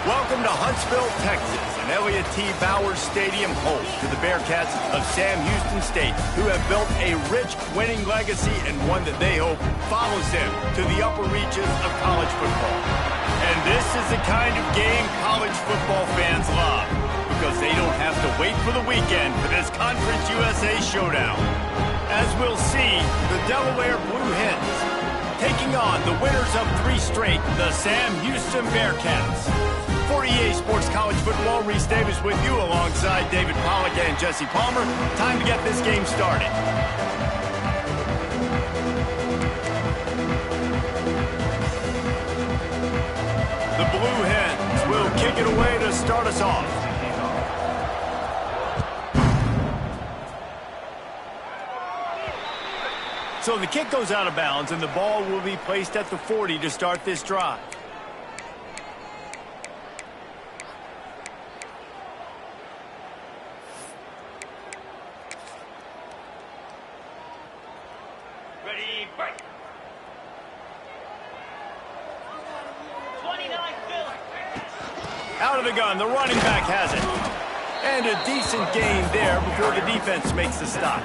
Welcome to Huntsville, Texas, and Elliott T. Bowers Stadium host to the Bearcats of Sam Houston State, who have built a rich winning legacy and one that they hope follows them to the upper reaches of college football. And this is the kind of game college football fans love, because they don't have to wait for the weekend for this Conference USA showdown. As we'll see, the Delaware Blue Hens taking on the winners of 3 straight, the Sam Houston Bearcats. For EA Sports College Football, Reese Davis with you alongside David Pollack and Jesse Palmer. Time to get this game started. The Blue Hens will kick it away to start us off. So the kick goes out of bounds, and the ball will be placed at the 40 to start this drive. Ready, break. 29 Out of the gun, the running back has it. And a decent gain there before the defense makes the stop.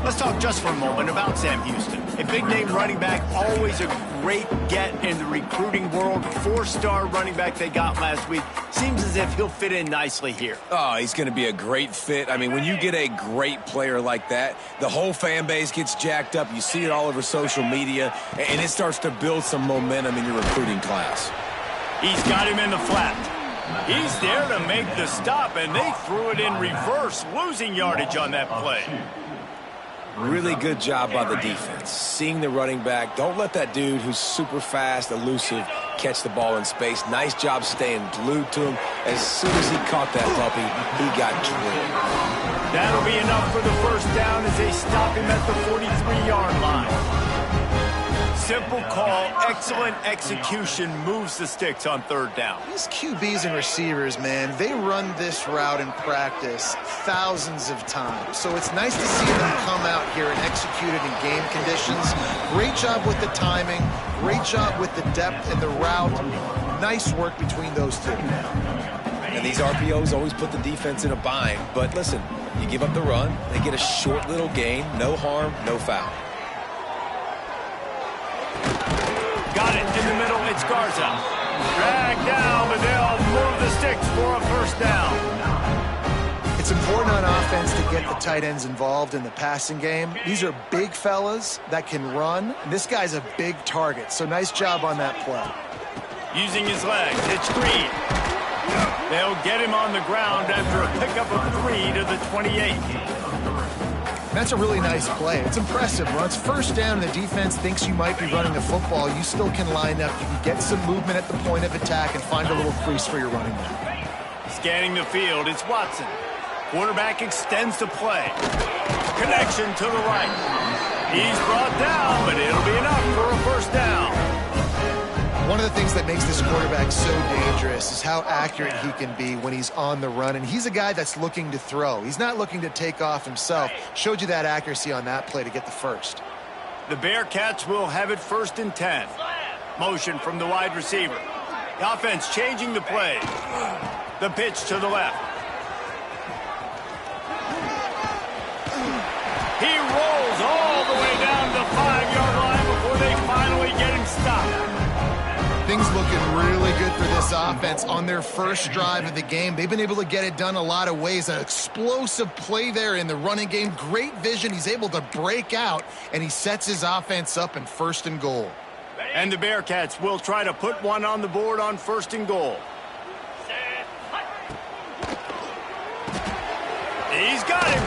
Let's talk just for a moment about Sam Houston. A big-name running back, always a great get in the recruiting world. 4-star running back they got last week. Seems as if he'll fit in nicely here. Oh, he's going to be a great fit. I mean, when you get a great player like that, the whole fan base gets jacked up. You see it all over social media, and it starts to build some momentum in your recruiting class. He's got him in the flat. He's there to make the stop, and they threw it in reverse, losing yardage on that play. Really good job by the defense. Seeing the running back. Don't let that dude who's super fast, elusive, catch the ball in space. Nice job staying glued to him. As soon as he caught that puppy, he got drilled. That'll be enough for the first down as they stop him at the 43-yard line. Simple call, excellent execution, moves the sticks on 3rd down. These QBs and receivers, man, they run this route in practice thousands of times. So it's nice to see them come out here and execute it in game conditions. Great job with the timing, great job with the depth and the route. Nice work between those two. And these RPOs always put the defense in a bind. But listen, you give up the run, they get a short little gain, no harm, no foul. Got it in the middle, it's Garza. Dragged down, but they'll move the sticks for a first down. It's important on offense to get the tight ends involved in the passing game. These are big fellas that can run. This guy's a big target, so nice job on that play. Using his legs, it's Green. They'll get him on the ground after a pickup of 3 to the 28. That's a really nice play. It's impressive. Once first down and the defense thinks you might be running the football, you still can line up. You can get some movement at the point of attack and find a little crease for your running back. Scanning the field, it's Watson. Quarterback extends the play. Connection to the right. He's brought down, but it'll be enough for a first down. One of the things that makes this quarterback so dangerous is how accurate he can be when he's on the run. And he's a guy that's looking to throw. He's not looking to take off himself. Showed you that accuracy on that play to get the first. The Bearcats will have it 1st and 10. Motion from the wide receiver. The offense changing the play. The pitch to the left. He rolls all the way down the 5-yard line before they finally get him stopped. Things looking really good for this offense on their first drive of the game. They've been able to get it done a lot of ways. An explosive play there in the running game. Great vision. He's able to break out, and he sets his offense up in 1st and goal. And the Bearcats will try to put one on the board on 1st and goal. He's got him.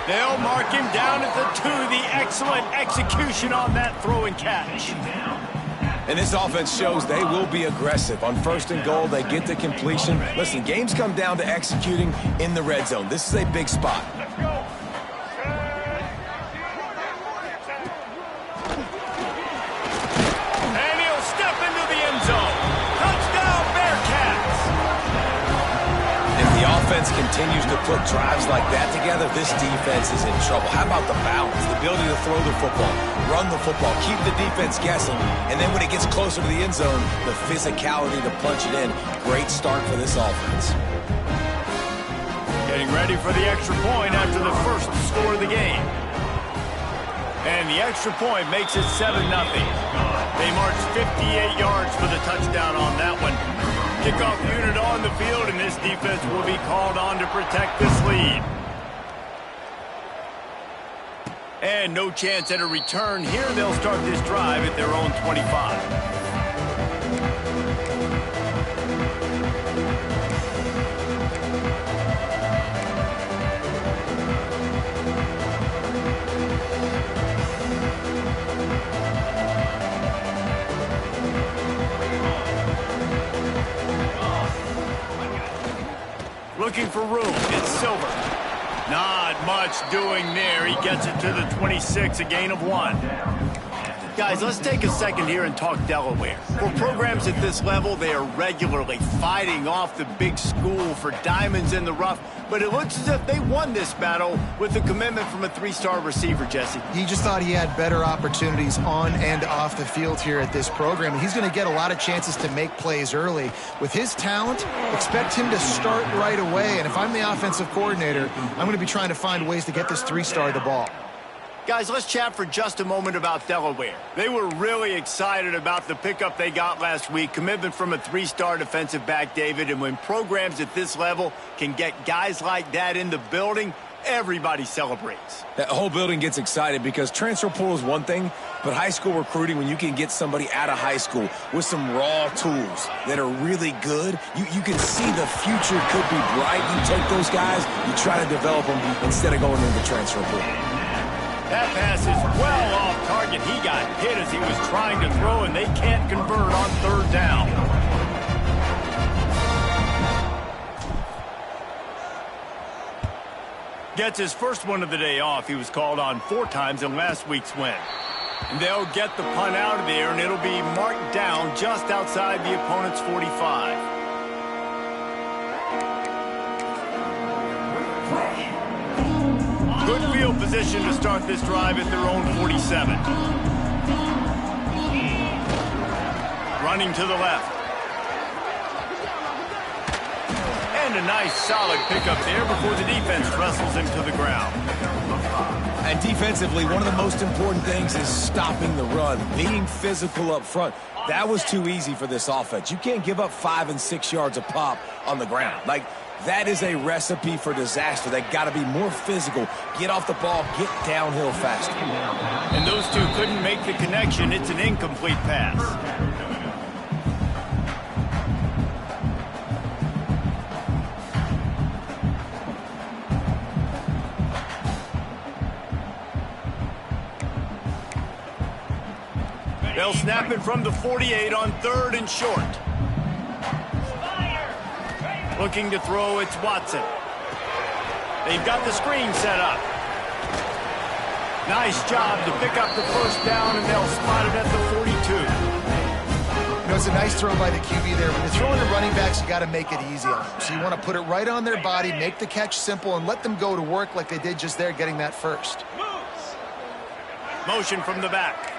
They'll mark him down at the 2. The excellent execution on that throw and catch. And this offense shows they will be aggressive. On 1st and goal, they get to completion. Listen, games come down to executing in the red zone. This is a big spot. And he'll step into the end zone. Touchdown, Bearcats! If the offense offense continues to put drives like that together, this defense is in trouble. How about the balance, the ability to throw the football, run the football, keep the defense guessing, and then when it gets closer to the end zone, the physicality to punch it in. Great start for this offense. Getting ready for the extra point after the first score of the game. And the extra point makes it 7-0. They march 58 yards for the touchdown on that one. Kickoff unit on the field, and this defense will be called on to protect this lead. And no chance at a return here. They'll start this drive at their own 25. Looking for room. It's Silver. Not much doing there. He gets it to the 26, a gain of 1. Guys, let's take a second here and talk Delaware. For programs at this level, they are regularly fighting off the big school for diamonds in the rough, but it looks as if they won this battle with a commitment from a 3-star receiver, Jesse. He just thought he had better opportunities on and off the field here at this program. He's going to get a lot of chances to make plays early. With his talent, expect him to start right away, and if I'm the offensive coordinator, I'm going to be trying to find ways to get this 3-star the ball. Guys, let's chat for just a moment about Delaware. They were really excited about the pickup they got last week, commitment from a 3-star defensive back, David, and when programs at this level can get guys like that in the building, everybody celebrates. That whole building gets excited because transfer portal is one thing, but high school recruiting, when you can get somebody out of high school with some raw tools that are really good, you can see the future could be bright. You take those guys, you try to develop them instead of going into the transfer portal. That pass is well off target. He got hit as he was trying to throw, and they can't convert on 3rd down. Gets his first one of the day off. He was called on 4 times in last week's win. And they'll get the punt out of there, and it'll be marked down just outside the opponent's 45. Good field position to start this drive at their own 47. Running to the left. And a nice solid pickup there before the defense wrestles him to the ground. And defensively, one of the most important things is stopping the run, being physical up front. That was too easy for this offense. You can't give up 5 and 6 yards a pop on the ground. That is a recipe for disaster. They got to be more physical, get off the ball, get downhill faster. And those two couldn't make the connection. It's an incomplete pass. They'll snap it from the 48 on 3rd and short. Looking to throw, it's Watson. They've got the screen set up. Nice job to pick up the 1st down, and they'll spot it at the 42. You know, it's a nice throw by the QB there. When you're throwing to running backs, you got to make it easy on them. So you want to put it right on their body, make the catch simple, and let them go to work like they did just there, getting that first. Motion from the back.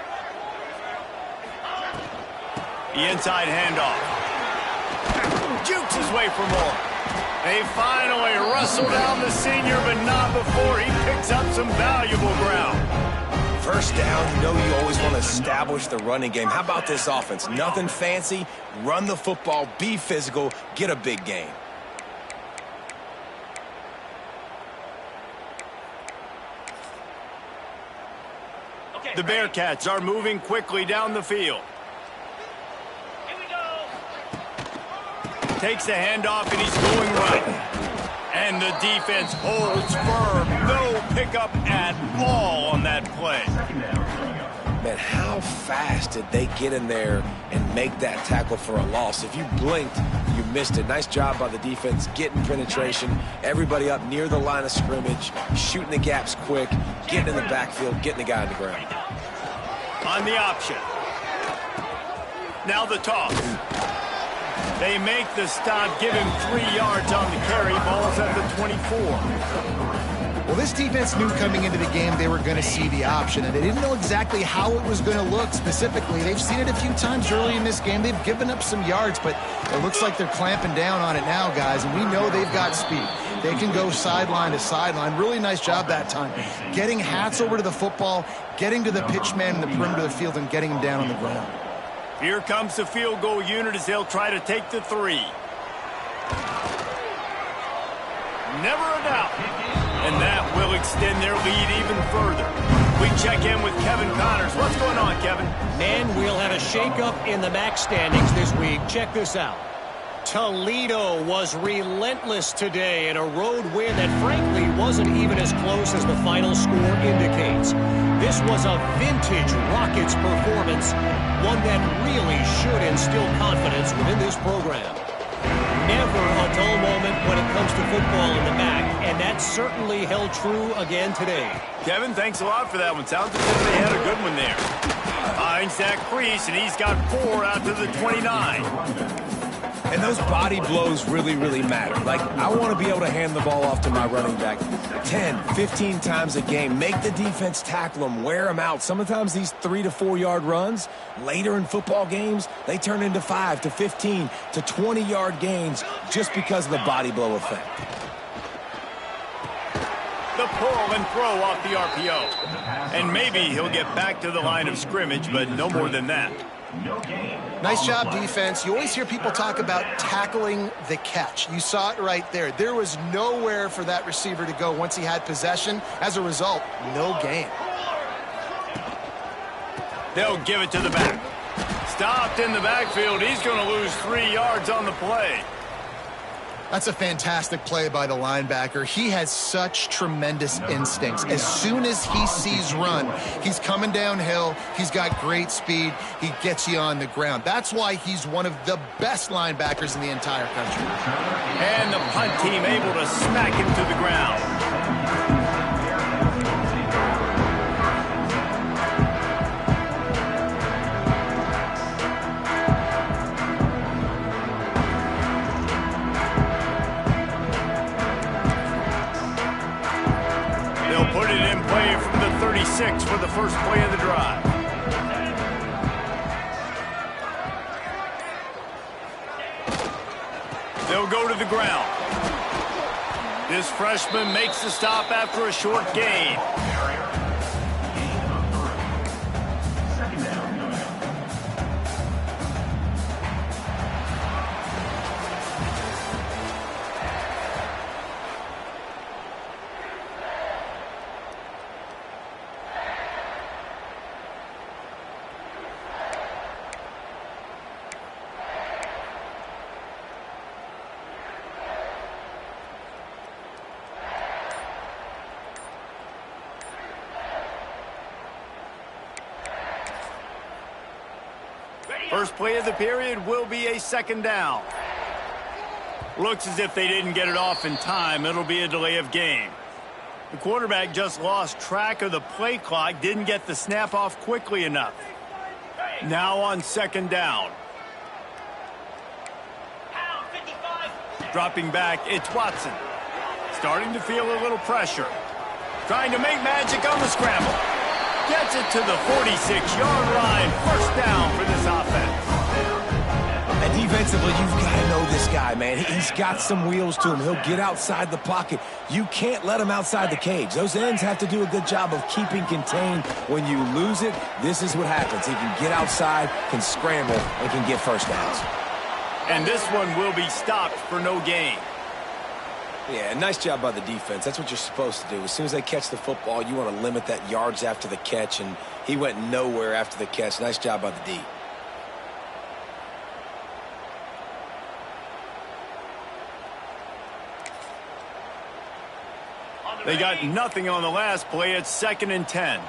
The inside handoff. Jukes his way for more. They finally wrestle down the senior, but not before he picks up some valuable ground. 1st down, you know you always want to establish the running game. How about this offense? Nothing fancy. Run the football, be physical, get a big gain. The Bearcats are moving quickly down the field. Takes the handoff, and he's going right. And the defense holds firm. No pickup at all on that play. Man, how fast did they get in there and make that tackle for a loss? If you blinked, you missed it. Nice job by the defense, getting penetration. Everybody up near the line of scrimmage, shooting the gaps quick, getting in the backfield, getting the guy on the ground. On the option. Now the toss. They make the stop, give him 3 yards on the carry. Ball's at the 24. Well, this defense knew coming into the game they were going to see the option, and they didn't know exactly how it was going to look specifically. They've seen it a few times early in this game. They've given up some yards, but it looks like they're clamping down on it now, guys, and we know they've got speed. They can go sideline to sideline. Really nice job that time. Getting Hats over to the football, getting to the pitch man in the perimeter of the field, and getting him down on the ground. Here comes the field goal unit as they'll try to take the 3. Never a doubt. And that will extend their lead even further. We check in with Kevin Connors. What's going on, Kevin? Man, we'll have a shakeup in the MAC standings this week. Check this out. Toledo was relentless today in a road win that frankly wasn't even as close as the final score indicates. This was a vintage Rockets performance, one that really should instill confidence within this program. Never a dull moment when it comes to football in the MAC, and that certainly held true again today. Kevin, thanks a lot for that one. Sounds as if they had a good one there. Finds that crease, and he's got 4 out to the 29. And those body blows really, really matter. Like, I want to be able to hand the ball off to my running back 10, 15 times a game. Make the defense tackle them, wear them out. Sometimes these 3 to 4 yard runs, later in football games, they turn into 5 to 15 to 20 yard gains just because of the body blow effect. The pull and throw off the RPO. And maybe he'll get back to the line of scrimmage, but no more than that. Nice job, defense. You always hear people talk about tackling the catch. You saw it right there. There was nowhere for that receiver to go once he had possession. As a result, no gain. They'll give it to the back. Stopped in the backfield. He's going to lose 3 yards on the play. That's a fantastic play by the linebacker. He has such tremendous instincts. As soon as he sees run, he's coming downhill. He's got great speed. He gets you on the ground. That's why he's one of the best linebackers in the entire country. And the punt team able to smack him to the ground. Put it in play from the 36 for the first play of the drive. They'll go to the ground. This freshman makes the stop after a short gain. First play of the period will be a second down. Looks as if they didn't get it off in time. It'll be a delay of game. The quarterback just lost track of the play clock, didn't get the snap off quickly enough. Now on second down. Dropping back, it's Watson. Starting to feel a little pressure. Trying to make magic on the scramble. Gets it to the 46-yard line. First down for this offense. And defensively, you've got to know this guy, man. He's got some wheels to him. He'll get outside the pocket. You can't let him outside the cage. Those ends have to do a good job of keeping contained. When you lose it, this is what happens. He can get outside, can scramble, and can get first downs. And this one will be stopped for no gain. Yeah, nice job by the defense. That's what you're supposed to do. As soon as they catch the football, you want to limit that yards after the catch, and he went nowhere after the catch. Nice job by the D. They got nothing on the last play. It's 2nd and 10.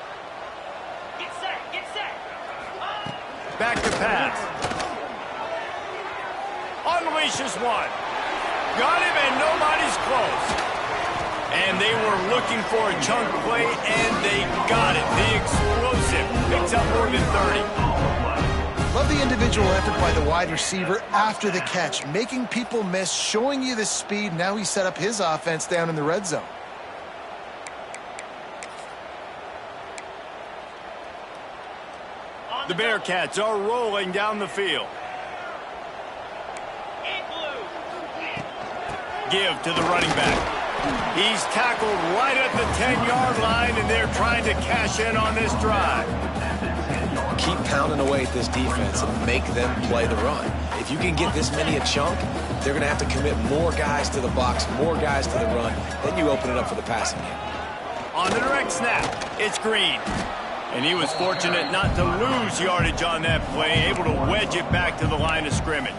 Get set, get set. Back to pass. Unleashes one. Got him, and nobody's close. And they were looking for a chunk play, and they got it. The explosive picks up more than 30. Love the individual individual effort by the wide receiver after the catch, making people miss, showing you the speed. Now he set up his offense down in the red zone. The Bearcats are rolling down the field. Give to the running back. He's tackled right at the 10-yard line, and they're trying to cash in on this drive. Keep pounding away at this defense and make them play the run. If you can get this many a chunk, they're going to have to commit more guys to the box, more guys to the run. Then you open it up for the passing game. On the direct snap, it's Green. And he was fortunate not to lose yardage on that play, able to wedge it back to the line of scrimmage.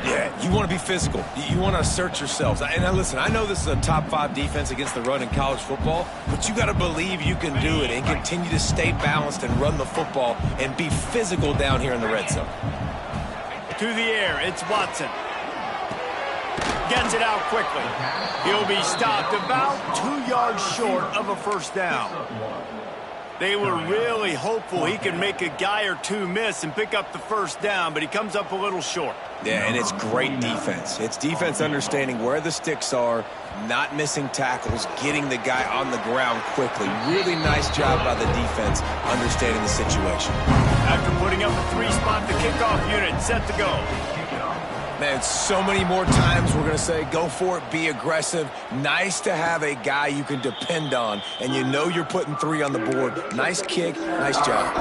Yeah, you want to be physical. You want to assert yourselves. And listen, I know this is a top 5 defense against the run in college football, but you got to believe you can do it and continue to stay balanced and run the football and be physical down here in the red zone. To the air, it's Watson. Gets it out quickly. He'll be stopped about 2 yards short of a first down. They were really hopeful he could make a guy or two miss and pick up the first down, but he comes up a little short. Yeah, and it's great defense. It's defense understanding where the sticks are, not missing tackles, getting the guy on the ground quickly. Really nice job by the defense understanding the situation. After putting up a 3-spot, the kickoff unit set to go. Man, so many more times we're going to say, go for it, be aggressive. Nice to have a guy you can depend on, and you know you're putting 3 on the board. Nice kick, nice job.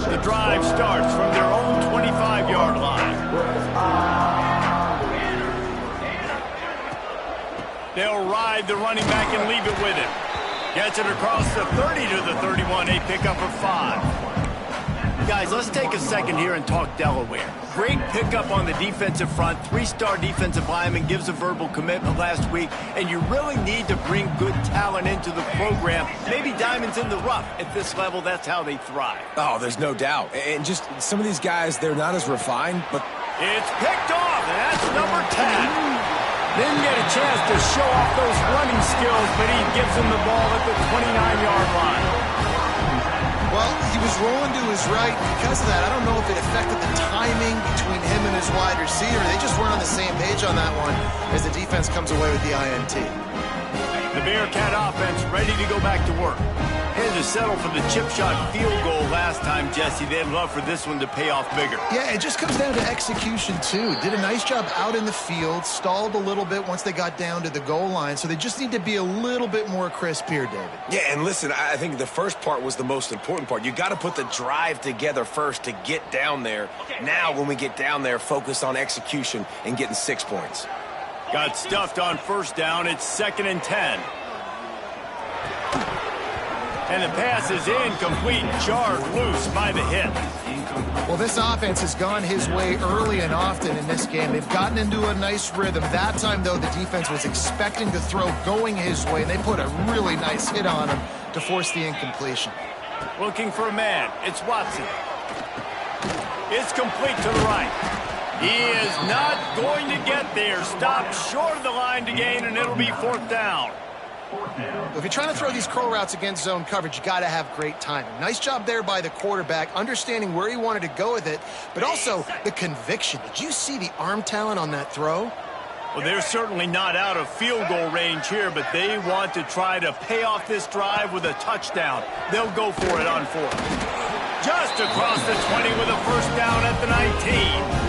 The drive starts from their own 25-yard line. They'll ride the running back and leave it with him. Gets it across the 30 to the 31, a pickup of 5. Guys, let's take a second here and talk Delaware. Great pickup on the defensive front. 3-star defensive lineman gives a verbal commitment last week, and you really need to bring good talent into the program. Maybe diamonds in the rough. At this level, that's how they thrive. Oh, there's no doubt. And just some of these guys, they're not as refined, but... It's picked off, and that's number 10. Didn't get a chance to show off those running skills, but he gives him the ball at the 29-yard line. Well, he was rolling to his right. Because of that, I don't know if it affected the timing between him and his wide receiver. They just weren't on the same page on that one as the defense comes away with the INT. The Bearcat offense ready to go back to work. Had to settle for the chip shot field goal last time, Jesse. They'd love for this one to pay off bigger. Yeah, it just comes down to execution, too. Did a nice job out in the field, stalled a little bit once they got down to the goal line, so they just need to be a little bit more crisp here, David. Yeah, and listen, I think the first part was the most important part. You got to put the drive together first to get down there. Now, when we get down there, focus on execution and getting 6 points. Got stuffed on first down. It's 2nd and 10. And the pass is incomplete, jarred loose by the hit. Well, this offense has gone his way early and often in this game. They've gotten into a nice rhythm. That time, though, the defense was expecting the throw going his way, and they put a really nice hit on him to force the incompletion. Looking for a man. It's Watson. It's complete to the right. He is not going to get there. Stopped short of the line to gain, and it'll be 4th down. If you're trying to throw these curl routes against zone coverage, you got to have great timing. Nice job there by the quarterback, understanding where he wanted to go with it, but also the conviction. Did you see the arm talent on that throw? Well, they're certainly not out of field goal range here, but they want to try to pay off this drive with a touchdown. They'll go for it on 4th. Just across the 20 with a first down at the 19.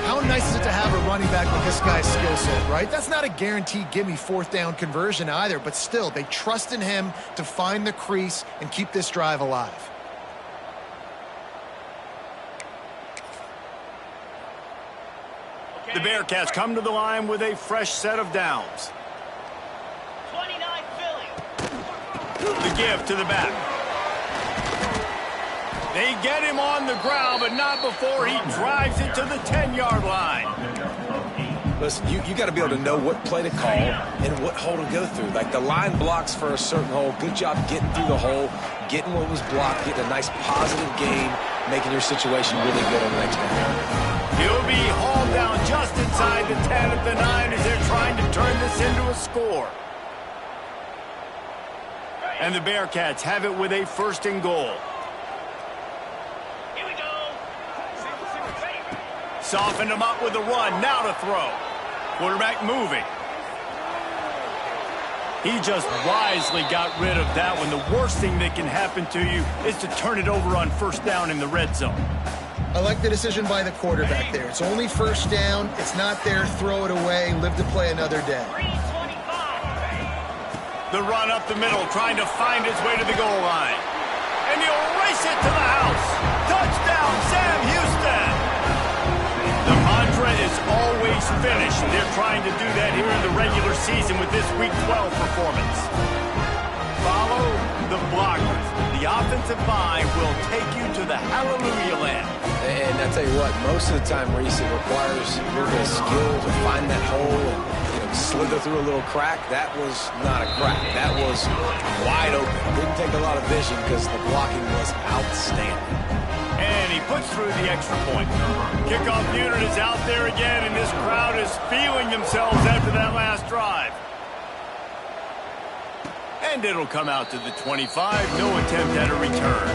How nice is it to have a running back with this guy's skill set, right? That's not a guaranteed give-me 4th down conversion either, but still, they trust in him to find the crease and keep this drive alive. The Bearcats come to the line with a fresh set of downs. 29 Philly. The give to the back. They get him on the ground, but not before he drives it to the 10-yard line. Listen, you got to be able to know what play to call and what hole to go through. Like the line blocks for a certain hole. Good job getting through the hole, getting what was blocked, getting a nice positive gain, making your situation really good on the next one. He'll be hauled down just inside the 10 at the 9 as they're trying to turn this into a score. And the Bearcats have it with a 1st and goal. Here we go. Softened him up with a run. Now to throw. Quarterback moving. He just wisely got rid of that one. The worst thing that can happen to you is to turn it over on 1st down in the red zone. I like the decision by the quarterback there. It's only 1st down. It's not there. Throw it away. Live to play another day. 325. The run up the middle, trying to find his way to the goal line. And he'll race it to the house. Touchdown, Sam Houston. The mantra is always finish. They're trying to do that here in the regular season with this Week 12 performance. Follow the blockers. The offensive line will take you to the hallelujah land. And I tell you what, most of the time, Reese, it requires a little bit of skill to find that hole and slither through a little crack. That was not a crack. That was wide open. Didn't take a lot of vision because the blocking was outstanding. And he puts through the extra point. Kickoff unit is out there again, and this crowd is feeling themselves after that last drive. And it'll come out to the 25. No attempt at a return.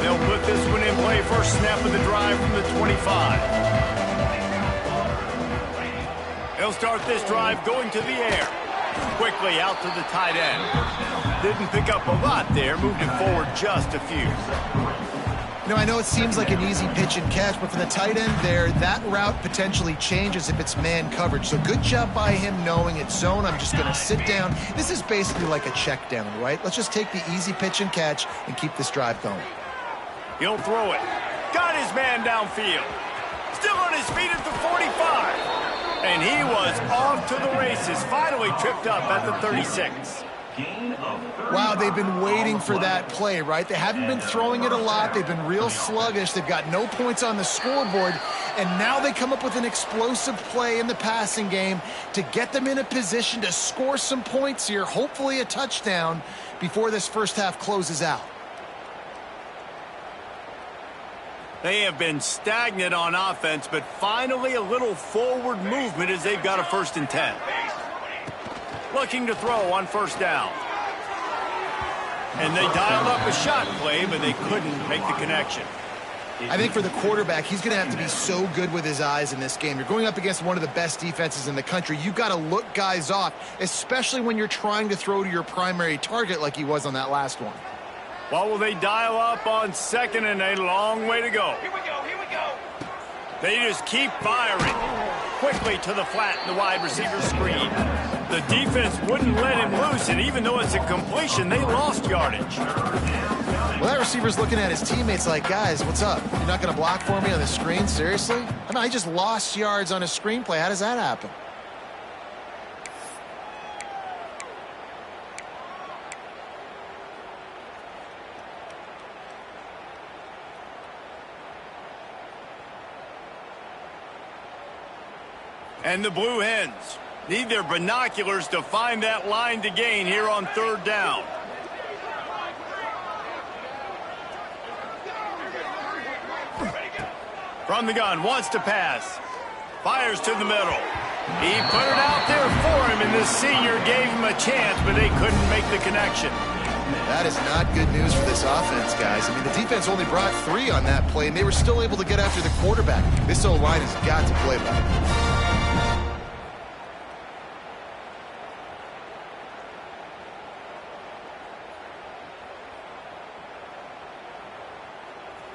They'll put this one in play. First snap of the drive from the 25. They'll start this drive going to the air. Quickly out to the tight end. Didn't pick up a lot there. Moved it forward just a few. You know, I know it seems like an easy pitch and catch, but for the tight end there, that route potentially changes if it's man coverage. So good job by him knowing it's zone. I'm just going to sit down. This is basically like a check down, right? Let's just take the easy pitch and catch and keep this drive going. He'll throw it. Got his man downfield. Still on his feet at the 45. And he was off to the races. Finally tripped up at the 36. Wow, they've been waiting for that play, right? They haven't been throwing it a lot. They've been real sluggish. They've got no points on the scoreboard. And now they come up with an explosive play in the passing game to get them in a position to score some points here, hopefully a touchdown, before this first half closes out. They have been stagnant on offense, but finally a little forward movement as they've got a 1st and 10. Looking to throw on 1st down. And they dialed up a shot play, but they couldn't make the connection. I think for the quarterback, he's going to have to be so good with his eyes in this game. You're going up against one of the best defenses in the country. You've got to look guys off, especially when you're trying to throw to your primary target like he was on that last one. What will they dial up on 2nd and a long way to go? Here we go, here we go. They just keep firing. Quickly to the flat in the wide receiver screen. The defense wouldn't let him loose, and even though it's a completion, they lost yardage. Well, that receiver's looking at his teammates like, guys, what's up? You're not going to block for me on the screen? Seriously? I mean, I just lost yards on a screenplay. How does that happen? And the Blue Hens need their binoculars to find that line to gain here on 3rd down. From the gun, wants to pass. Fires to the middle. He put it out there for him, and this senior gave him a chance, but they couldn't make the connection. That is not good news for this offense, guys. I mean, the defense only brought 3 on that play, and they were still able to get after the quarterback. This O-line has got to play better.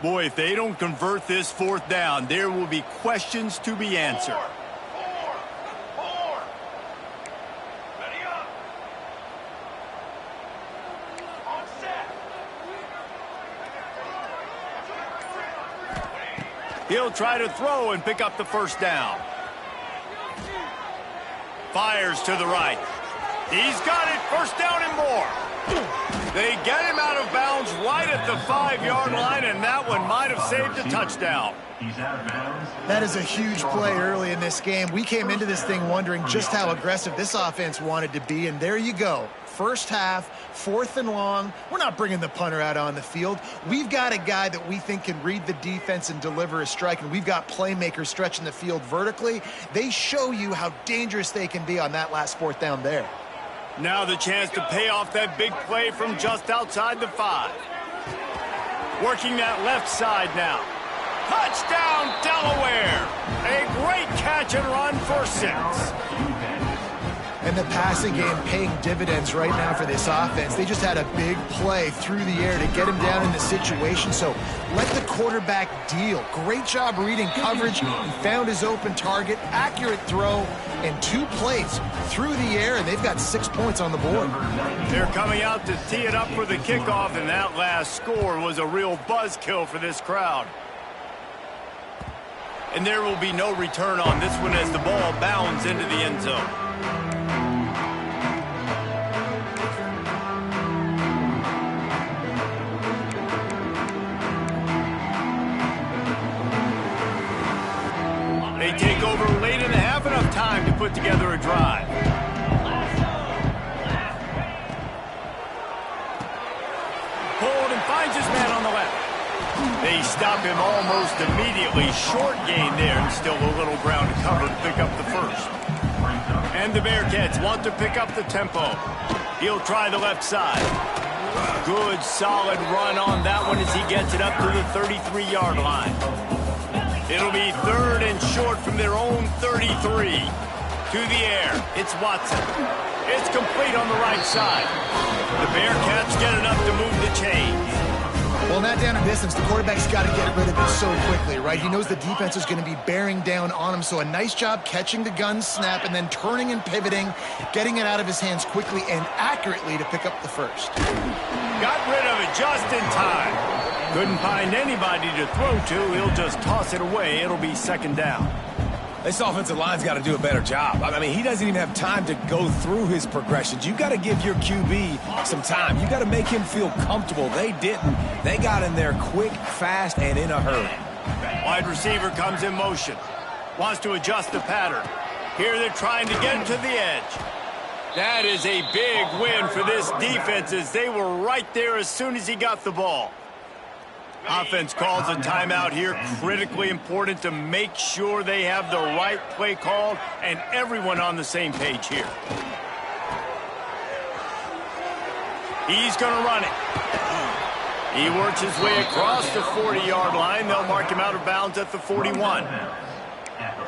Boy, if they don't convert this 4th down, there will be questions to be answered. Four. Ready up. On set. He'll try to throw and pick up the 1st down. Fires to the right. He's got it. 1st down and more. They get him out of bounds right at the 5-yard line, and that one might have saved a touchdown. That is a huge play early in this game. We came into this thing wondering just how aggressive this offense wanted to be, and there you go. First half, 4th and long. We're not bringing the punter out on the field. We've got a guy that we think can read the defense and deliver a strike, and we've got playmakers stretching the field vertically. They show you how dangerous they can be on that last 4th down there. Now the chance to pay off that big play from just outside the 5. Working that left side now. Touchdown, Delaware! A great catch and run for 6. And the passing game paying dividends right now for this offense. They just had a big play through the air to get him down in the situation. So let the quarterback deal. Great job reading coverage. He found his open target, accurate throw, and 2 plays through the air, and they've got 6 points on the board. They're coming out to tee it up for the kickoff, and that last score was a real buzzkill for this crowd. And there will be no return on this one as the ball bounds into the end zone. They take over late in the half, enough time to put together a drive. Pulled and finds his man on the left. They stop him almost immediately. Short gain there, and still a little ground to cover to pick up the first. And the Bearcats want to pick up the tempo. He'll try the left side. Good, solid run on that one as he gets it up to the 33-yard line. It'll be 3rd and short from their own 33. To the air, it's Watson. It's complete on the right side. The Bearcats get enough to move the chains. Well, in that down and distance, the quarterback's got to get rid of it so quickly, right? He knows the defense is going to be bearing down on him, so a nice job catching the gun snap and then turning and pivoting, getting it out of his hands quickly and accurately to pick up the first. Got rid of it just in time. Couldn't find anybody to throw to. He'll just toss it away. It'll be 2nd down. This offensive line's got to do a better job. I mean, he doesn't even have time to go through his progressions. You got to give your QB some time. You got to make him feel comfortable. They didn't. They got in there quick, fast, and in a hurry. Wide receiver comes in motion. Wants to adjust the pattern. Here they're trying to get him to the edge. That is a big win for this defense as they were right there as soon as he got the ball. Offense calls a timeout here. Critically important to make sure they have the right play called and everyone on the same page here. He's going to run it. He works his way across the 40-yard line. They'll mark him out of bounds at the 41.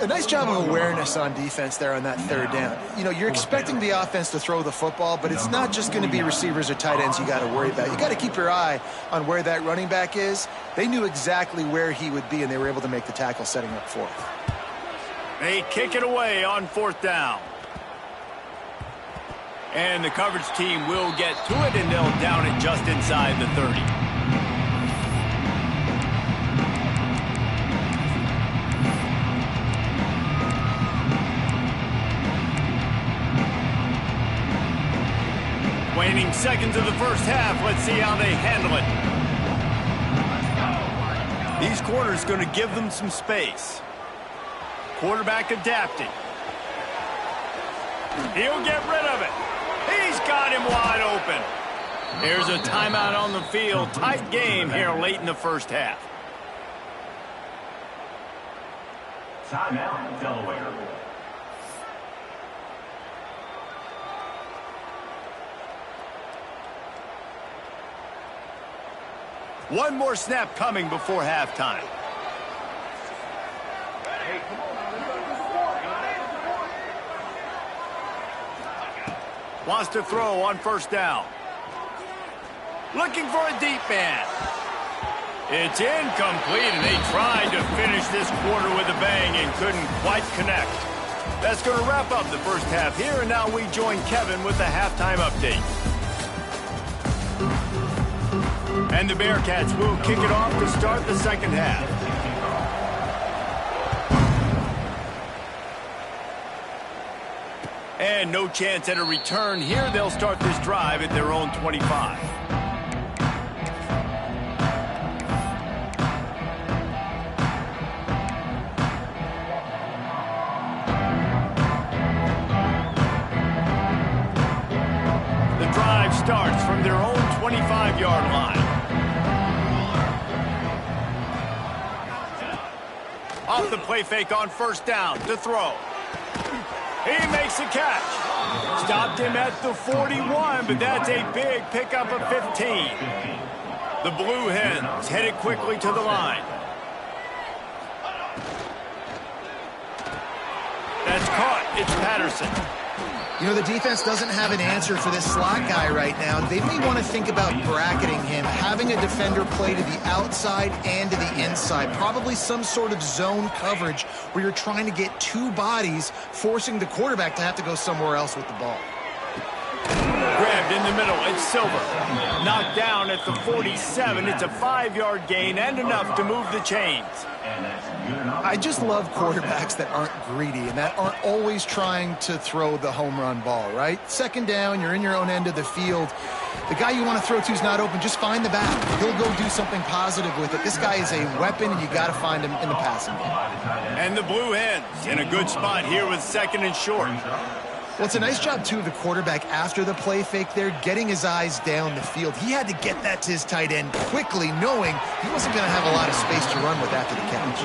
A nice job of awareness on defense there on that 3rd down. You know, you're expecting the offense to throw the football, but it's not just going to be receivers or tight ends you got to worry about. You got to keep your eye on where that running back is. They knew exactly where he would be, and they were able to make the tackle setting up 4th. They kick it away on 4th down. And the coverage team will get to it, and they'll down it just inside the 30. Waning seconds of the first half. Let's see how they handle it. These corners going to give them some space. Quarterback adapting. He'll get rid of it. He's got him wide open. There's a timeout on the field. Tight game here late in the first half. Timeout, Delaware. One more snap coming before halftime. Wants to throw on 1st down. Looking for a deep man. It's incomplete, and they tried to finish this quarter with a bang and couldn't quite connect. That's going to wrap up the first half here, and now we join Kevin with the halftime update. And the Bearcats will kick it off to start the 2nd half. And no chance at a return here. They'll start this drive at their own 25. 5-yard line. Off the play fake on first down to throw. He makes a catch. Stopped him at the 41, but that's a big pickup of 15. The Blue Hens headed quickly to the line. That's caught. It's Patterson. You know, the defense doesn't have an answer for this slot guy right now. They may want to think about bracketing him, having a defender play to the outside and to the inside. Probably some sort of zone coverage where you're trying to get two bodies, forcing the quarterback to have to go somewhere else with the ball. Grabbed in the middle. It's Silver. Knocked down at the 47. It's a 5-yard gain and enough to move the chains. I just love quarterbacks that aren't greedy and that aren't always trying to throw the home run ball, right? Second down, you're in your own end of the field. The guy you want to throw to is not open. Just find the back. He'll go do something positive with it. This guy is a weapon, and you got to find him in the passing game. And the Blue Hens in a good spot here with second and short. Well, it's a nice job, too, of the quarterback after the play fake there, getting his eyes down the field. He had to get that to his tight end quickly, knowing he wasn't going to have a lot of space to run with after the catch.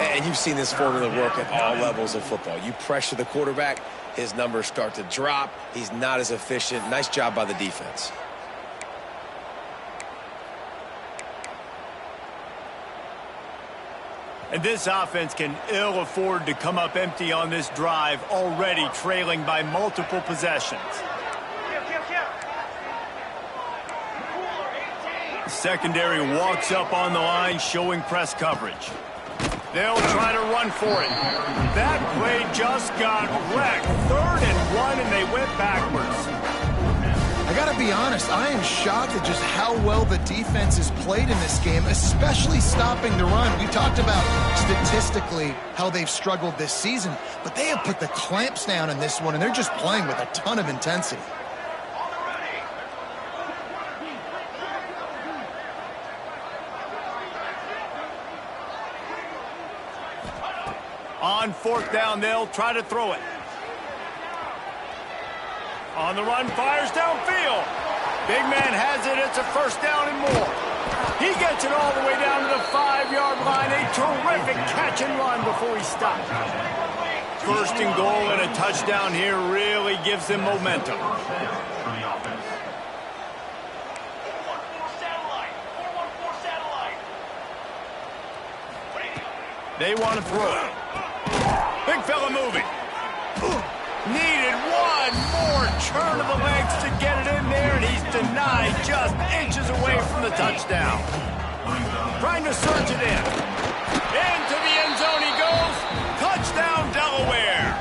And you've seen this formula work at all levels of football. You pressure the quarterback, his numbers start to drop. He's not as efficient. Nice job by the defense. And this offense can ill afford to come up empty on this drive, already trailing by multiple possessions. Secondary walks up on the line, showing press coverage. They'll try to run for it. That play just got wrecked. 3rd and 1, and they went backwards. I got to be honest, I am shocked at just how well the defense has played in this game, especially stopping the run. We talked about statistically how they've struggled this season, but they have put the clamps down in this one, and they're just playing with a ton of intensity. On 4th down, they'll try to throw it. On the run, fires downfield. Big man has it. It's a 1st down and more. He gets it all the way down to the 5-yard line. A terrific catch and run before he stopped. 1st and goal and a touchdown here really gives them momentum. They want to throw it. Big fella moving. Needed one more turn of the legs to get it in there, and he's denied just inches away from the touchdown. Trying to surge it in. Into the end zone he goes. Touchdown, Delaware.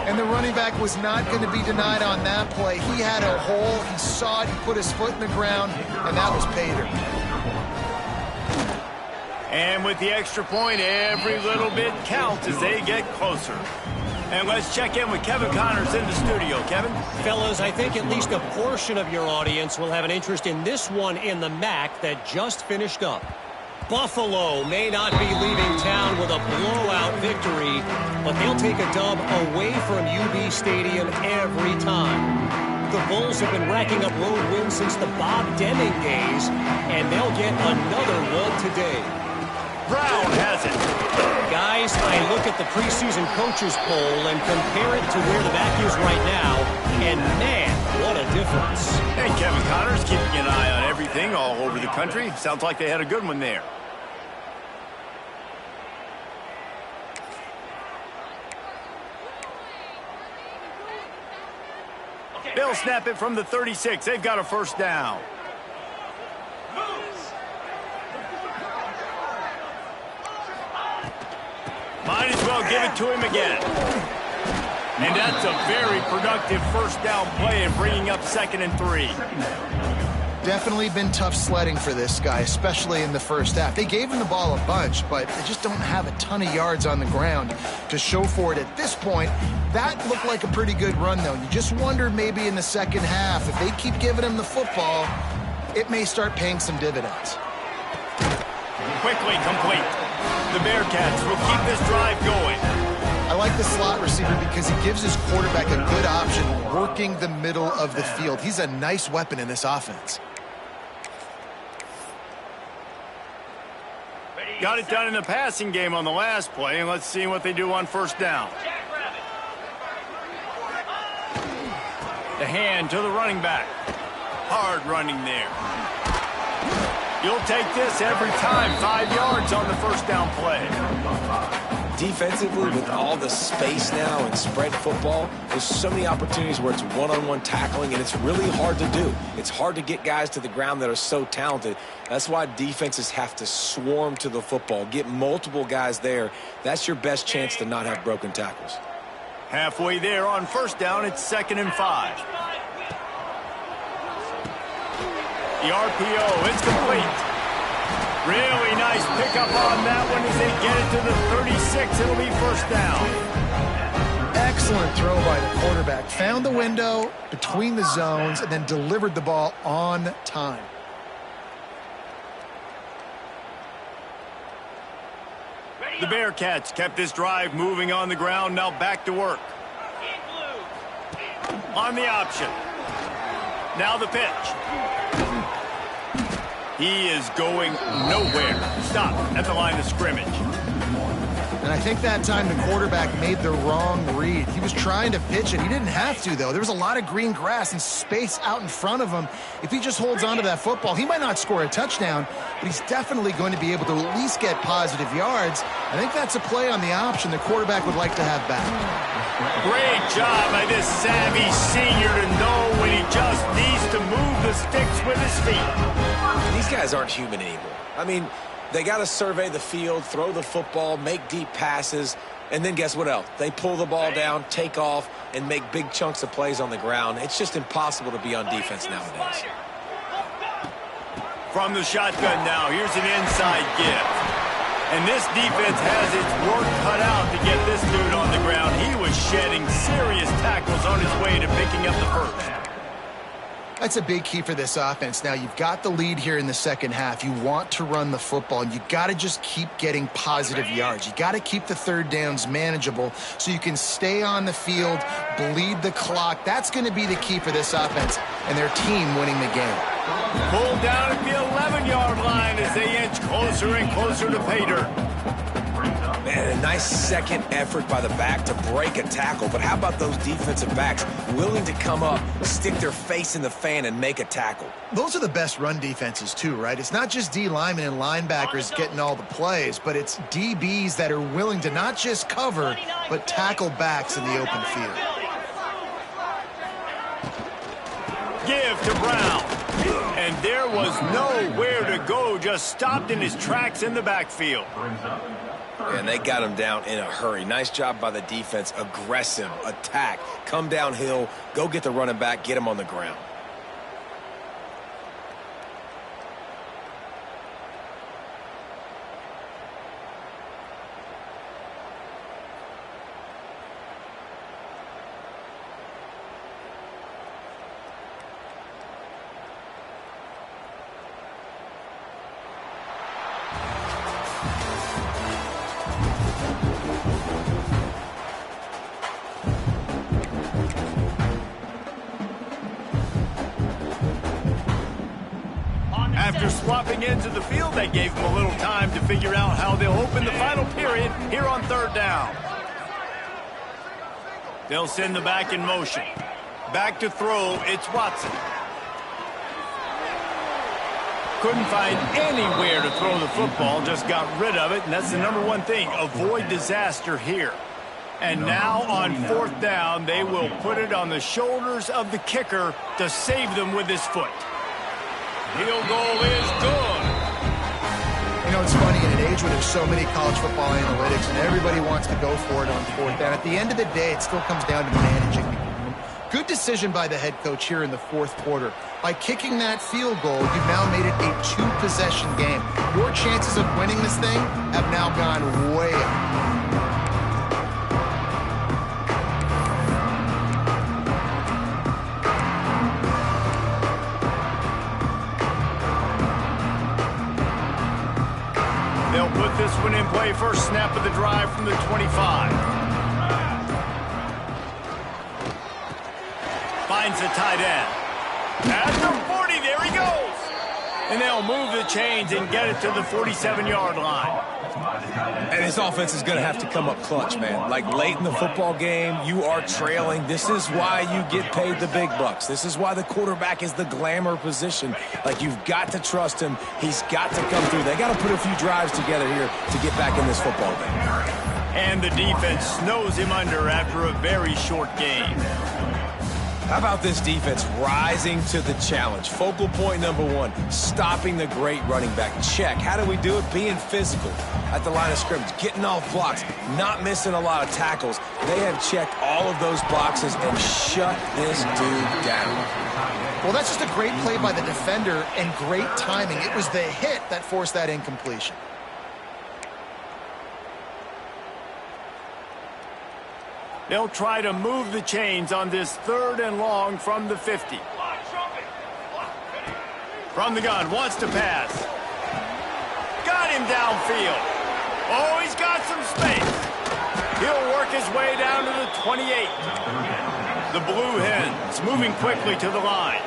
And the running back was not going to be denied on that play. He had a hole. He saw it. He put his foot in the ground, and that was pay dirt. And with the extra point, every little bit counts as they get closer. And let's check in with Kevin Connors in the studio. Kevin? Fellas, I think at least a portion of your audience will have an interest in this one in the MAC that just finished up. Buffalo may not be leaving town with a blowout victory, but they'll take a dub away from UB Stadium every time. The Bulls have been racking up road wins since the Bob Deming days, and they'll get another one today. Brown has it. Guys, I look at the preseason coaches poll and compare it to where the back is right now, and man, what a difference. Hey, Kevin Connors keeping an eye on everything all over the country. Sounds like they had a good one there. They'll snap it from the 36. They've got a 1st down. Might as well give it to him again. And that's a very productive 1st down play and bringing up 2nd and 3. Definitely been tough sledding for this guy, especially in the first half. They gave him the ball a bunch, but they just don't have a ton of yards on the ground to show for it at this point. That looked like a pretty good run, though. You just wonder maybe in the second half, if they keep giving him the football, it may start paying some dividends. Quickly complete. The Bearcats will keep this drive going. I like the slot receiver because he gives his quarterback a good option working the middle of the field. He's a nice weapon in this offense. Got it done in the passing game on the last play, and let's see what they do on first down. The hand to the running back. Hard running there. You'll take this every time. 5 yards on the first down play. Defensively, with all the space now and spread football, there's so many opportunities where it's one-on-one tackling, and it's really hard to do. It's hard to get guys to the ground that are so talented. That's why defenses have to swarm to the football, get multiple guys there. That's your best chance to not have broken tackles. Halfway there on first down, it's 2nd and 5. The RPO, it's complete. Really nice pickup on that one as they get it to the 36. It'll be first down. Excellent throw by the quarterback. Found the window between the zones and then delivered the ball on time. The Bearcats kept this drive moving on the ground. Now back to work. On the option. Now the pitch. He is going nowhere. Stop at the line of scrimmage. And I think that time the quarterback made the wrong read. He was trying to pitch it. He didn't have to, though. There was a lot of green grass and space out in front of him. If he just holds on to that football, he might not score a touchdown, but he's definitely going to be able to at least get positive yards. I think that's a play on the option the quarterback would like to have back. Great job by this savvy senior to know when he just needs to move the sticks with his feet. These guys aren't human anymore. I mean, they got to survey the field, throw the football, make deep passes, and then guess what else? They pull the ball down, take off, and make big chunks of plays on the ground. It's just impossible to be on defense nowadays. From the shotgun now, here's an inside gift. And this defense has its work cut out to get this dude on the ground. He was shedding serious tackles on his way to picking up the first. That's a big key for this offense. Now, you've got the lead here in the second half. You want to run the football, and you got to just keep getting positive yards. You got to keep the third downs manageable so you can stay on the field, bleed the clock. That's going to be the key for this offense and their team winning the game. Pulled down at the 11-yard line as they inch closer and closer to pay dirt. Man, a nice second effort by the back to break a tackle. But how about those defensive backs willing to come up, stick their face in the fan, and make a tackle? Those are the best run defenses, too, right? It's not just D linemen and linebackers getting all the plays, but it's DBs that are willing to not just cover, but tackle backs in the open field. Give to Brown. And there was nowhere to go, just stopped in his tracks in the backfield. And they got him down in a hurry. Nice job by the defense. Aggressive, attack, come downhill, go get the running back, get him on the ground. After swapping into the field, that gave them a little time to figure out how they'll open the final period here on third down. They'll send the back in motion. Back to throw, it's Watson. Couldn't find anywhere to throw the football, just got rid of it, and that's the number one thing. Avoid disaster here. And now on fourth down, they will put it on the shoulders of the kicker to save them with his foot. Field goal is good. You know, it's funny, in an age where there's so many college football analytics and everybody wants to go for it on fourth down, at the end of the day, it still comes down to managing the game. Good decision by the head coach here in the fourth quarter. By kicking that field goal, you've now made it a two-possession game. Your chances of winning this thing have now gone way up. They'll put this one in play. First snap of the drive from the 25. finds the tight end. At the 40, there he goes. And they'll move the chains and get it to the 47-yard line. And his offense is going to have to come up clutch, man. Like late in the football game, you are trailing. This is why you get paid the big bucks. This is why the quarterback is the glamour position. Like, you've got to trust him. He's got to come through. They got to put a few drives together here to get back in this football game. And the defense snows him under after a very short game. How about this defense rising to the challenge? Focal point number one, stopping the great running back. Check. How do we do it? Being physical at the line of scrimmage, getting off blocks, not missing a lot of tackles. They have checked all of those boxes and shut this dude down. Well, that's just a great play by the defender and great timing. It was the hit that forced that incompletion. They'll try to move the chains on this 3rd and long from the 50. From the gun, wants to pass. Got him downfield. Oh, he's got some space. He'll work his way down to the 28. The Blue Hens moving quickly to the line.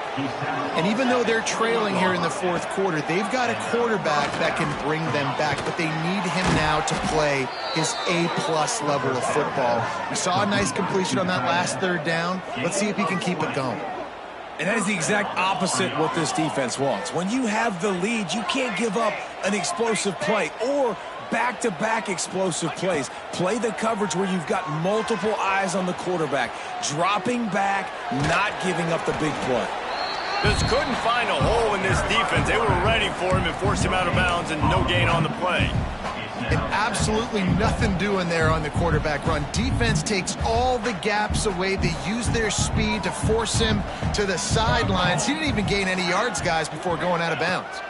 And even though they're trailing here in the 4th quarter, they've got a quarterback that can bring them back, but they need him now to play his A-plus level of football. We saw a nice completion on that last 3rd down. Let's see if he can keep it going. And that is the exact opposite what this defense wants. When you have the lead, you can't give up an explosive play or back-to-back explosive plays. Play the coverage where you've got multiple eyes on the quarterback, dropping back, not giving up the big play. Just couldn't find a hole in this defense. They were ready for him and forced him out of bounds, and no gain on the play. And absolutely nothing doing there on the quarterback run. Defense takes all the gaps away. They use their speed to force him to the sidelines. He didn't even gain any yards, guys, before going out of bounds.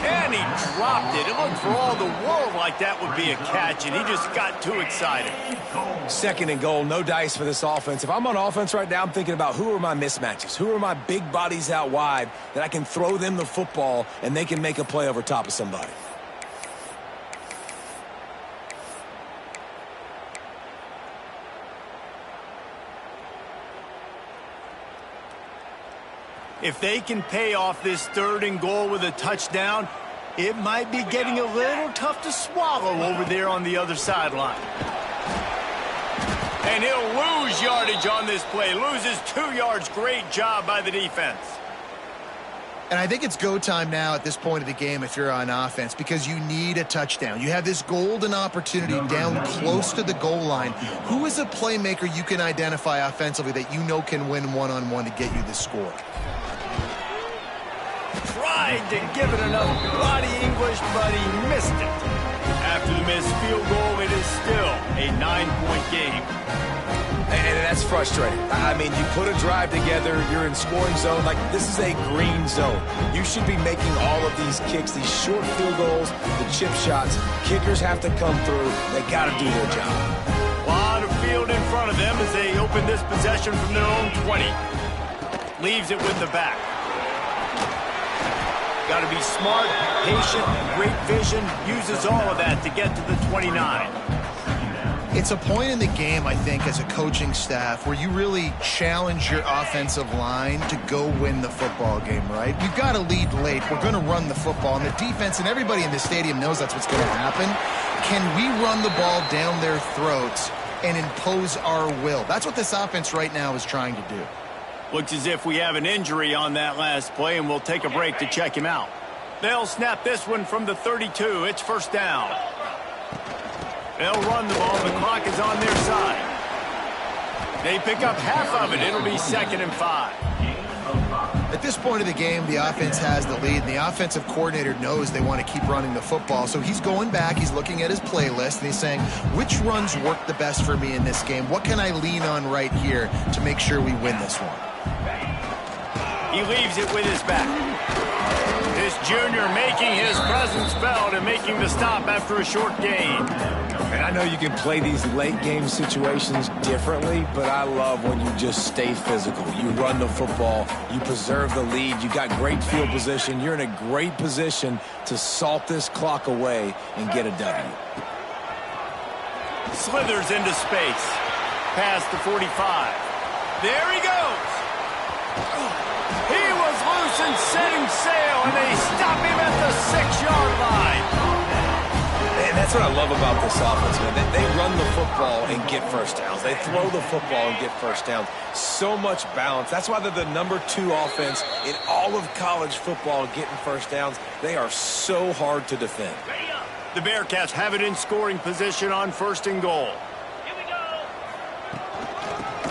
And he dropped it. It looked for all the world like that would be a catch, and he just got too excited. 2nd and goal, no dice for this offense. If I'm on offense right now, I'm thinking about who are my mismatches? Who are my big bodies out wide that I can throw them the football and they can make a play over top of somebody? If they can pay off this 3rd and goal with a touchdown, it might be getting a little tough to swallow over there on the other sideline. And he'll lose yardage on this play. Loses 2 yards. Great job by the defense. And I think it's go time now at this point of the game if you're on offense, because you need a touchdown. You have this golden opportunity down close to the goal line. Who is a playmaker you can identify offensively that you know can win one-on-one to get you the score? Tried to give it enough body English, but he missed it. After the missed field goal, it is still a 9-point game. And that's frustrating. I mean, you put a drive together, you're in scoring zone. Like, this is a green zone. You should be making all of these kicks, these short field goals, the chip shots. Kickers have to come through. They got to do their job. A lot of field in front of them as they open this possession from their own 20. Leaves it with the back. Got to be smart, patient, great vision. Uses all of that to get to the 29. It's a point in the game, I think, as a coaching staff where you really challenge your offensive line to go win the football game, right? We've got to lead late. We're going to run the football. And the defense and everybody in the stadium knows that's what's going to happen. Can we run the ball down their throats and impose our will? That's what this offense right now is trying to do. Looks as if we have an injury on that last play, and we'll take a break to check him out. They'll snap this one from the 32. It's 1st down. They'll run the ball. The clock is on their side. They pick up half of it. It'll be 2nd and 5. At this point of the game, the offense has the lead, and the offensive coordinator knows they want to keep running the football. So he's going back, he's looking at his playlist, and he's saying, which runs work the best for me in this game? What can I lean on right here to make sure we win this one? He leaves it with his back. This junior making his presence felt and making the stop after a short gain. And I know you can play these late game situations differently, but I love when you just stay physical. You run the football, you preserve the lead, you got great field position, you're in a great position to salt this clock away and get a W. Slithers into space. Past the 45. There he goes. He was loose and setting sail, and they stop him at the 6-yard line. And that's what I love about this offense, man. They run the football and get first downs. They throw the football and get first downs. So much balance. That's why they're the #2 offense in all of college football getting first downs. They are so hard to defend. The Bearcats have it in scoring position on 1st and goal. Here we go.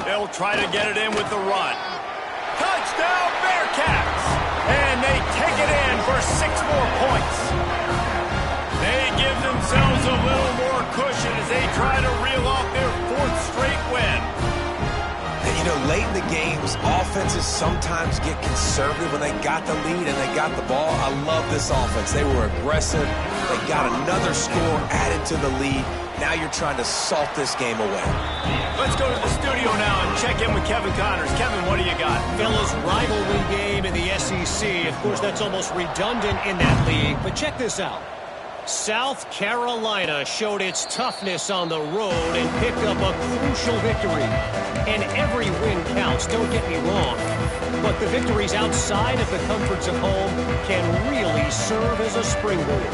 They'll try to get it in with the run. Touchdown, Bearcats! And they take it in for 6 more points. They give themselves a little more cushion as they try to reel off their 4th straight win. And, you know, late in the games, offenses sometimes get conservative when they got the lead and they got the ball. I love this offense. They were aggressive. They got another score added to the lead. Now you're trying to salt this game away. Let's go to the studio now and check in with Kevin Connors. Kevin, what do you got? Fellas, rivalry game in the SEC. Of course, that's almost redundant in that league. But check this out. South Carolina showed its toughness on the road and picked up a crucial victory. And every win counts, don't get me wrong. But the victories outside of the comforts of home can really serve as a springboard.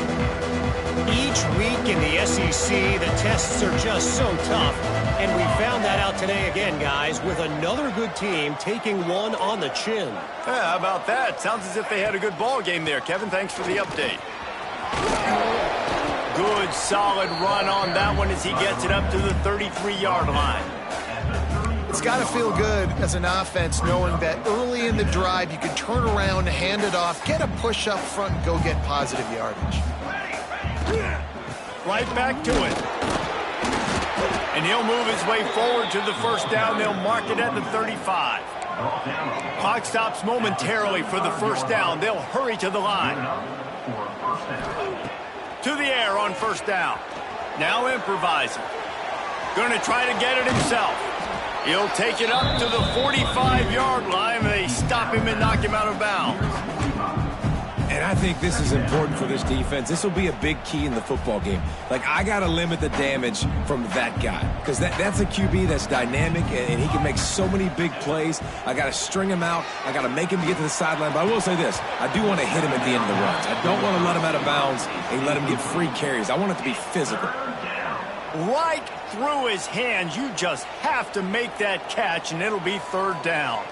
Each week in the SEC, the tests are just so tough. And we found that out today again, guys, with another good team taking one on the chin. Yeah, how about that? Sounds as if they had a good ball game there. Kevin, thanks for the update. Good, solid run on that one as he gets it up to the 33-yard line. It's got to feel good as an offense knowing that early in the drive you can turn around, hand it off, get a push up front, and go get positive yardage. Right back to it. And he'll move his way forward to the 1st down. They'll mark it at the 35. Clock stops momentarily for the 1st down. They'll hurry to the line. To the air on 1st down. Now improvising. Going to try to get it himself. He'll take it up to the 45-yard line. They stop him and knock him out of bounds. And I think this is important for this defense. This will be a big key in the football game. Like, I got to limit the damage from that guy because that's a QB that's dynamic and he can make so many big plays. I got to string him out. I got to make him get to the sideline. But I will say this. I do want to hit him at the end of the runs. I don't want to let him out of bounds and let him get free carries. I want it to be physical. Right through his hands. You just have to make that catch, and it'll be 3rd down.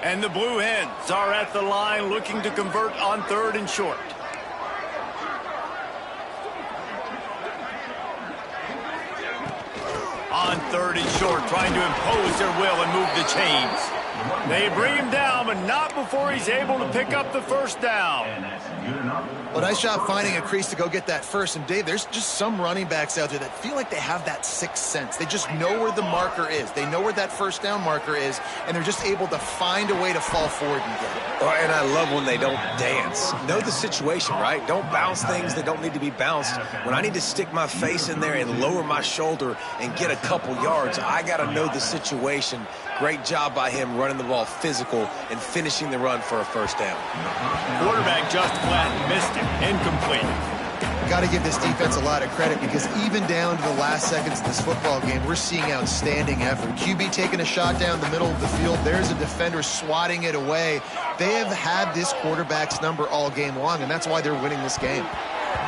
And the Blue Hens are at the line looking to convert on 3rd and short. On 3rd and short, trying to impose their will and move the chains. They bring him down, but not before he's able to pick up the 1st down. Well, nice job finding a crease to go get that first. And, Dave, there's just some running backs out there that feel like they have that 6th sense. They just know where the marker is. They know where that 1st down marker is, and they're just able to find a way to fall forward and get it. Oh, and I love when they don't dance. Know the situation, right? Don't bounce things that don't need to be bounced. When I need to stick my face in there and lower my shoulder and get a couple yards, I got to know the situation. Great job by him running the ball physical and finishing the run for a 1st down. Quarterback just flat missed him. Incomplete. Got to give this defense a lot of credit because even down to the last seconds of this football game, we're seeing outstanding effort. QB taking a shot down the middle of the field. There's a defender swatting it away. They have had this quarterback's number all game long, and that's why they're winning this game.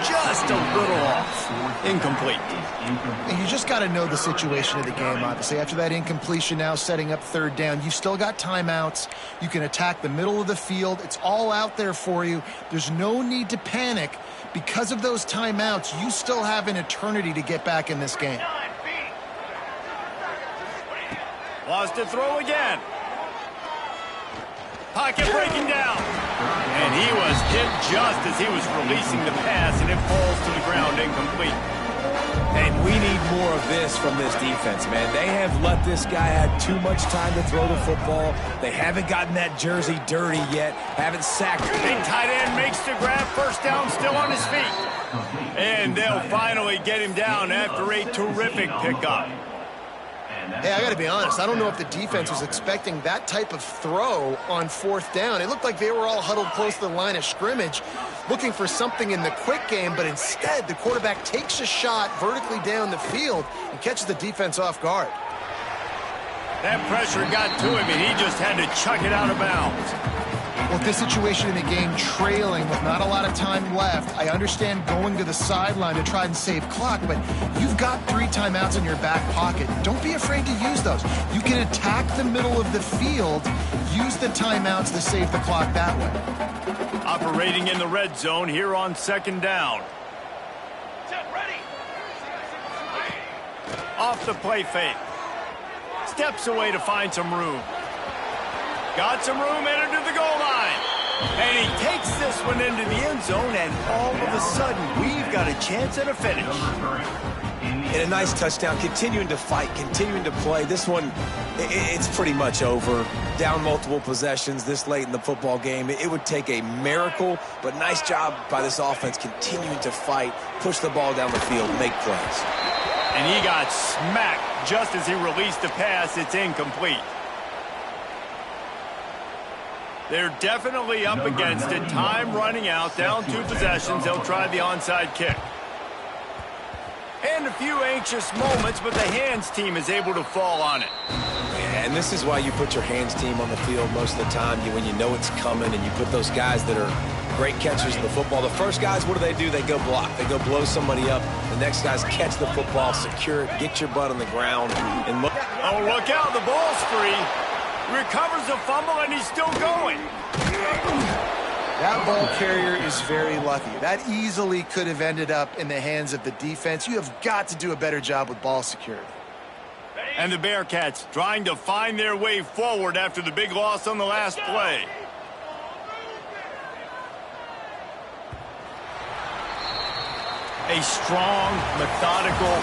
Just a little off. Incomplete. And you just got to know the situation of the game, obviously. After that incompletion, now setting up 3rd down, you've still got timeouts. You can attack the middle of the field. It's all out there for you. There's no need to panic. Because of those timeouts, you still have an eternity to get back in this game. Wants to throw again. Pocket breaking down. And he was hit just as he was releasing the pass, and it falls to the ground incomplete. And we need more of this from this defense, man. They have let this guy have too much time to throw the football. They haven't gotten that jersey dirty yet. Haven't sacked. Big tight end makes the grab. 1st down, still on his feet. And they'll finally get him down after a terrific pickup. Hey, I got to be honest. I don't know if the defense was expecting that type of throw on 4th down. It looked like they were all huddled close to the line of scrimmage, looking for something in the quick game, but instead the quarterback takes a shot vertically down the field and catches the defense off guard. That pressure got to him, and he just had to chuck it out of bounds. Well, this situation in the game, trailing with not a lot of time left, I understand going to the sideline to try and save clock, but you've got 3 timeouts in your back pocket. Don't be afraid to use those. You can attack the middle of the field, use the timeouts to save the clock that way. Operating in the red zone here on 2nd down. Set, ready. Off the play fake. Steps away to find some room. Got some room, entered to the goal line. And he takes this one into the end zone, and all of a sudden, we've got a chance at a finish. And a nice touchdown, continuing to fight, continuing to play. This one, it's pretty much over. Down multiple possessions this late in the football game. It would take a miracle, but nice job by this offense continuing to fight, push the ball down the field, make plays. And he got smacked just as he released the pass. It's incomplete. They're definitely up against it. Time running out, down 2 possessions. They'll try the onside kick. And a few anxious moments, but the hands team is able to fall on it. And this is why you put your hands team on the field most of the time, when you know it's coming, and you put those guys that are great catchers of the football. The first guys, what do? They go block. They go blow somebody up. The next guys catch the football, secure it, get your butt on the ground. And oh, look out. The ball's free. Recovers the fumble, and he's still going. That ball carrier is very lucky. That easily could have ended up in the hands of the defense. You have got to do a better job with ball security. And the Bearcats trying to find their way forward after the big loss on the last play. A strong, methodical